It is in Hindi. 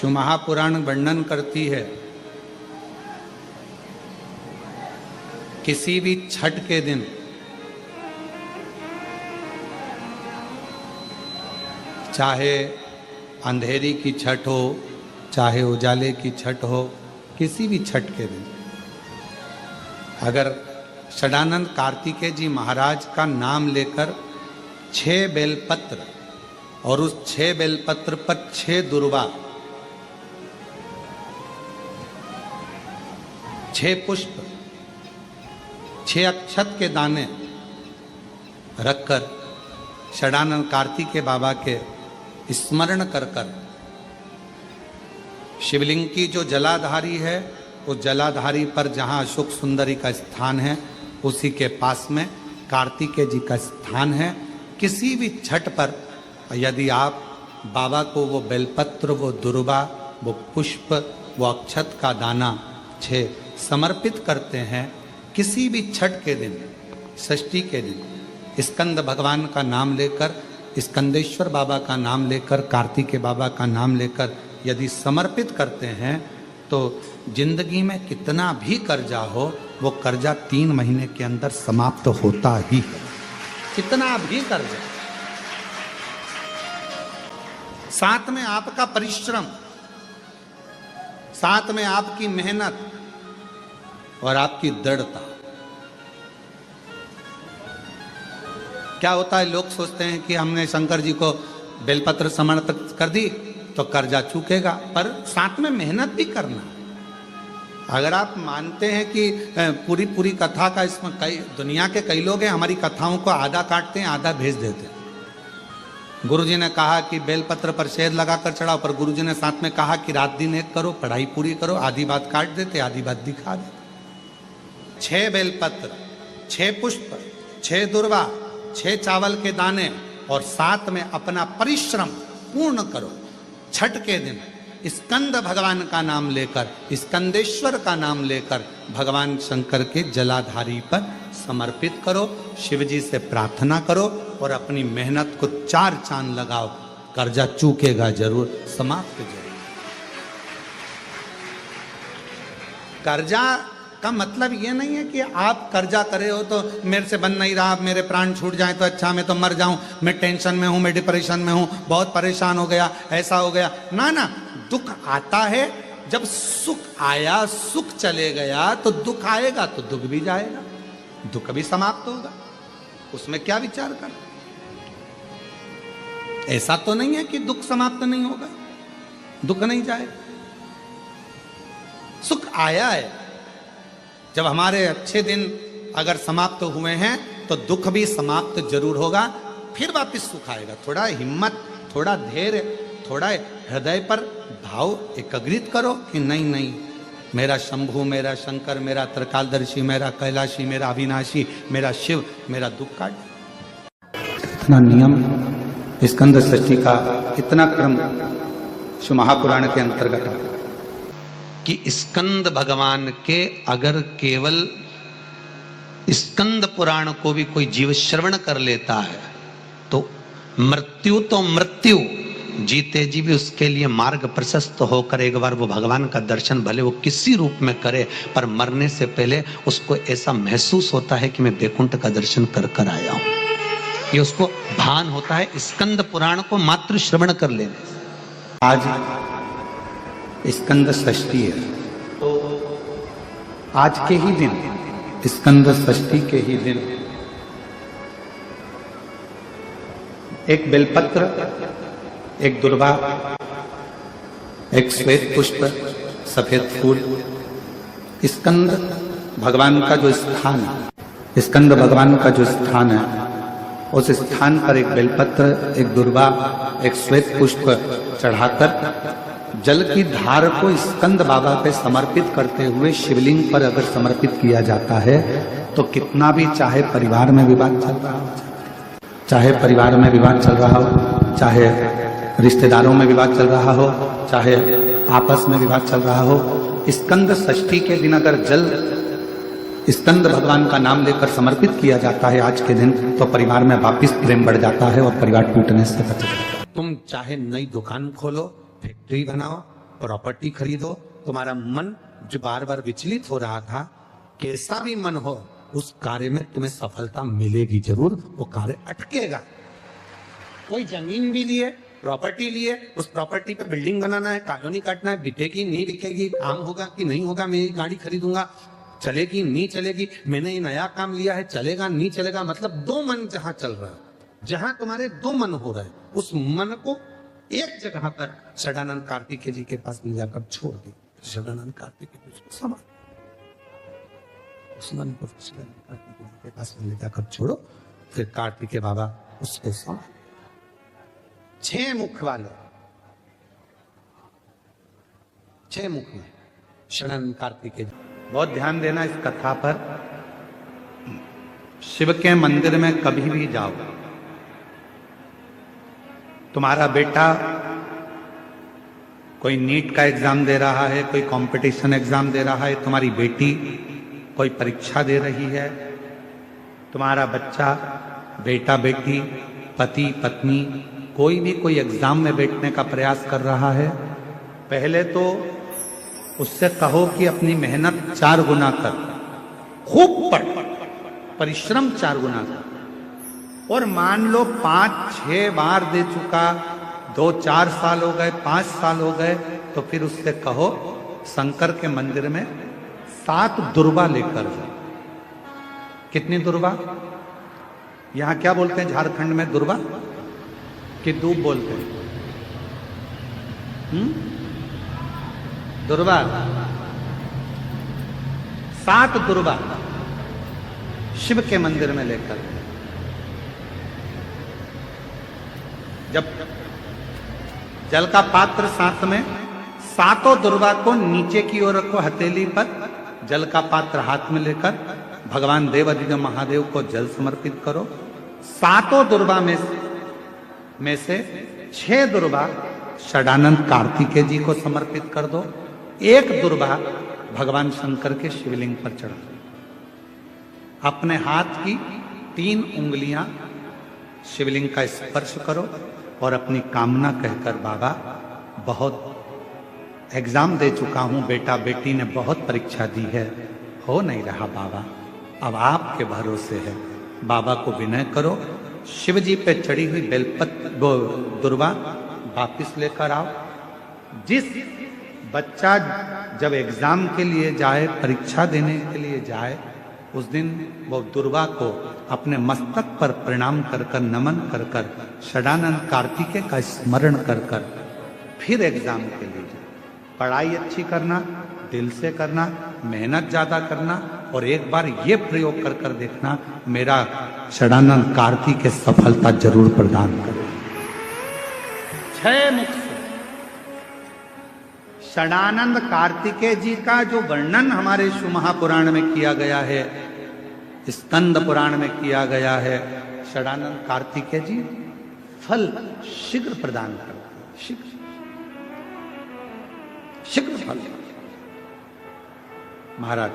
शिव महापुराण वर्णन करती है किसी भी छठ के दिन चाहे अंधेरी की छठ हो, चाहे उजाले की छठ हो, किसी भी छठ के दिन अगर षडानंद कार्तिकेय जी महाराज का नाम लेकर 6 बेलपत्र और उस 6 बेलपत्र पर 6 दुर्वा, 6 पुष्प, 6 अक्षत के दाने रखकर षडानंद कार्तिकेय बाबा के स्मरण कर कर शिवलिंग की जो जलाधारी है, उस जलाधारी पर जहाँ अशोक सुंदरी का स्थान है, उसी के पास में कार्तिकेय जी का स्थान है। किसी भी छठ पर यदि आप बाबा को वो बेलपत्र, वो दुर्वा, वो पुष्प, वो अक्षत का दाना 6 समर्पित करते हैं, किसी भी छठ के दिन, षष्ठी के दिन स्कंद भगवान का नाम लेकर, स्कंदेश्वर बाबा का नाम लेकर, कार्तिकेय बाबा का नाम लेकर यदि समर्पित करते हैं तो जिंदगी में कितना भी कर्जा हो, वो कर्जा 3 महीने के अंदर समाप्त होता ही है। कितना भी कर्जा, साथ में आपका परिश्रम, साथ में आपकी मेहनत और आपकी दृढ़ता। क्या होता है, लोग सोचते हैं कि हमने शंकर जी को बेलपत्र समर्पित कर दी तो कर्जा चूकेगा, पर साथ में मेहनत भी करना। अगर आप मानते हैं कि पूरी पूरी कथा का, इसमें कई दुनिया के कई लोग हैं हमारी कथाओं को आधा काटते हैं, आधा भेज देते हैं। गुरुजी ने कहा कि बेलपत्र पर शहद लगाकर चढ़ाओ, पर गुरुजी ने साथ में कहा कि रात दिन एक करो, पढ़ाई पूरी करो, आधी बात काट देते, आधी बात दिखा देते। 6 बेलपत्र, 6 पुष्प, 6 दुर्वा, 6 चावल के दाने और साथ में अपना परिश्रम पूर्ण करो। छठ के दिन स्कंद भगवान का नाम लेकर, स्कंदेश्वर का नाम लेकर भगवान शंकर के जलाधारी पर समर्पित करो, शिव जी से प्रार्थना करो और अपनी मेहनत को 4 चांद लगाओ। कर्जा चूकेगा जरूर, समाप्त जरूर। कर्जा का मतलब ये नहीं है कि आप कर्जा करे हो तो मेरे से बन नहीं रहा, मेरे प्राण छूट जाए तो अच्छा, मैं तो मर जाऊं, मैं टेंशन में हूं, मैं डिप्रेशन में हूं, बहुत परेशान हो गया, ऐसा हो गया। ना ना, दुख आता है, जब सुख आया, सुख चले गया तो दुख आएगा, तो दुख भी जाएगा, दुख भी समाप्त होगा, उसमें क्या विचार कर। ऐसा तो नहीं है कि दुख समाप्त नहीं होगा, दुख नहीं जाएगा। सुख आया है, जब हमारे अच्छे दिन अगर समाप्त हुए हैं तो दुख भी समाप्त जरूर होगा, फिर वापस सुख आएगा। थोड़ा हिम्मत, थोड़ा धैर्य, थोड़ा हृदय पर भाव एकाग्रित करो कि नहीं नहीं, मेरा शंभु, मेरा शंकर, मेरा त्रिकालदर्शी, मेरा कैलाशी, मेरा अविनाशी, मेरा शिव मेरा दुख काट। इतना नियम स्कंद षष्ठी का, इतना क्रम शिव महापुराण के अंतर्गत कि स्कंद भगवान के अगर केवल स्कंद पुराण को भी कोई जीव श्रवण कर लेता है तो मृत्यु, जीते जी भी उसके लिए मार्ग प्रशस्त होकर एक बार वो भगवान का दर्शन भले वो किसी रूप में करे, पर मरने से पहले उसको ऐसा महसूस होता है कि मैं बैकुंठ का दर्शन कर कर आया हूं। ये उसको भान होता है स्कंद पुराण को मात्र श्रवण कर लेने से। आज स्कंद षष्ठी है, तो आज के ही दिन, स्कंद षष्ठी के ही दिन एक बेलपत्र, एक दुर्वा, एक श्वेत पुष्प, सफेद फूल, स्कंद भगवान का जो स्थान है, स्कंद भगवान का जो स्थान है, उस स्थान पर एक बेलपत्र, एक दुर्वा, एक श्वेत पुष्प चढ़ाकर जल की धार को स्कंद बाबा पे समर्पित करते हुए शिवलिंग पर अगर समर्पित किया जाता है तो कितना भी, चाहे परिवार में विवाद चल रहा हो, चाहे परिवार में विवाद चल रहा हो, चाहे रिश्तेदारों में विवाद चल रहा हो, चाहे आपस में विवाद चल रहा हो, स्कंद षष्ठी के दिन अगर जल स्कंद भगवान का नाम लेकर समर्पित किया जाता है आज के दिन, तो परिवार में वापिस प्रेम बढ़ जाता है और परिवार टूटने से बच जाता है। तुम चाहे नई दुकान खोलो, फैक्ट्री बनाओ, प्रॉपर्टी खरीदो। तुम्हारा मन जो बार बार विचलित हो रहा था, कैसा भी मन हो, उस कार्य में तुम्हें सफलता मिलेगी जरूर, वो कार्य अटकेगा। कोई जमीन भी लिए, प्रॉपर्टी लिए, उस प्रॉपर्टी पे बिल्डिंग बनाना है, कॉलोनी काटना है, बिकेगी नहीं बिकेगी, काम होगा कि नहीं होगा, मैं ये गाड़ी खरीदूंगा, चलेगी नहीं चलेगी, मैंने ये नया काम लिया है, चलेगा नहीं चलेगा, मतलब दो मन जहां चल रहा है, जहां तुम्हारे दो मन हो रहे हैं, उस मन को एक जगह पर षडानंद कार्तिकेय जी के पास ले जाकर छोड़ दे। षडानंद कार्तिकेय जी उसको संभाल, उस मन को षडानंद कार्तिकेय जी के पास ले जाकर छोड़ो, फिर कार्तिकेय बाबा उसको संभाल। 6 मुख वाले, 6 मुख में षडानंद कार्तिकेय जी। बहुत ध्यान देना इस कथा पर। शिव के मंदिर में कभी भी जाओ, तुम्हारा बेटा कोई नीट का एग्जाम दे रहा है, कोई कंपटीशन एग्जाम दे रहा है, तुम्हारी बेटी कोई परीक्षा दे रही है, तुम्हारा बच्चा, बेटा बेटी, पति पत्नी, कोई भी कोई एग्जाम में बैठने का प्रयास कर रहा है, पहले तो उससे कहो कि अपनी मेहनत 4 गुना कर, खूब पढ़, परिश्रम 4 गुना कर। और मान लो 5-6 बार दे चुका, 2-4 साल हो गए, 5 साल हो गए, तो फिर उससे कहो शंकर के मंदिर में 7 दुर्वा लेकर जाओ। कितनी दुर्वा? यहां क्या बोलते हैं झारखंड में? दुर्वा कि दूब बोलते हैं? दुर्वा। 7 दुर्वा शिव के मंदिर में लेकर, जब जल का पात्र साथ में, 7 दुर्वा को नीचे की ओर रखो हथेली पर, जल का पात्र हाथ में लेकर भगवान देवाधिदेव महादेव को जल समर्पित करो। 7 दुर्वा में से 6 दुर्वा षडानंद कार्तिकेय जी को समर्पित कर दो, 1 दुर्वा भगवान शंकर के शिवलिंग पर चढ़ा दो। अपने हाथ की 3 उंगलियां शिवलिंग का स्पर्श करो और अपनी कामना कहकर, बाबा बहुत एग्जाम दे चुका हूं, बेटा बेटी ने बहुत परीक्षा दी है, हो नहीं रहा बाबा, अब आपके भरोसे है, बाबा को विनय करो, शिव जी पे चढ़ी हुई दुर्वा वापिस लेकर आओ। जिस बच्चा जब एग्जाम के लिए जाए, परीक्षा देने के लिए जाए, उस दिन वो दुर्वा को अपने मस्तक पर प्रणाम कर कर, नमन कर कर, षडानंद कार्तिकेय का स्मरण कर कर फिर एग्जाम के लिए जाए। पढ़ाई अच्छी करना, दिल से करना, मेहनत ज्यादा करना, और एक बार ये प्रयोग कर कर देखना, मेरा षडानंद कार्तिकेय सफलता जरूर प्रदान करे। 6 मुख से षडानंद कार्तिकेय जी का जो वर्णन हमारे शिव महापुराण में किया गया है, स्कंद पुराण में किया गया है, षडानंद कार्तिकेय जी फल शीघ्र प्रदान करते हैं, शीघ्र फल। महाराज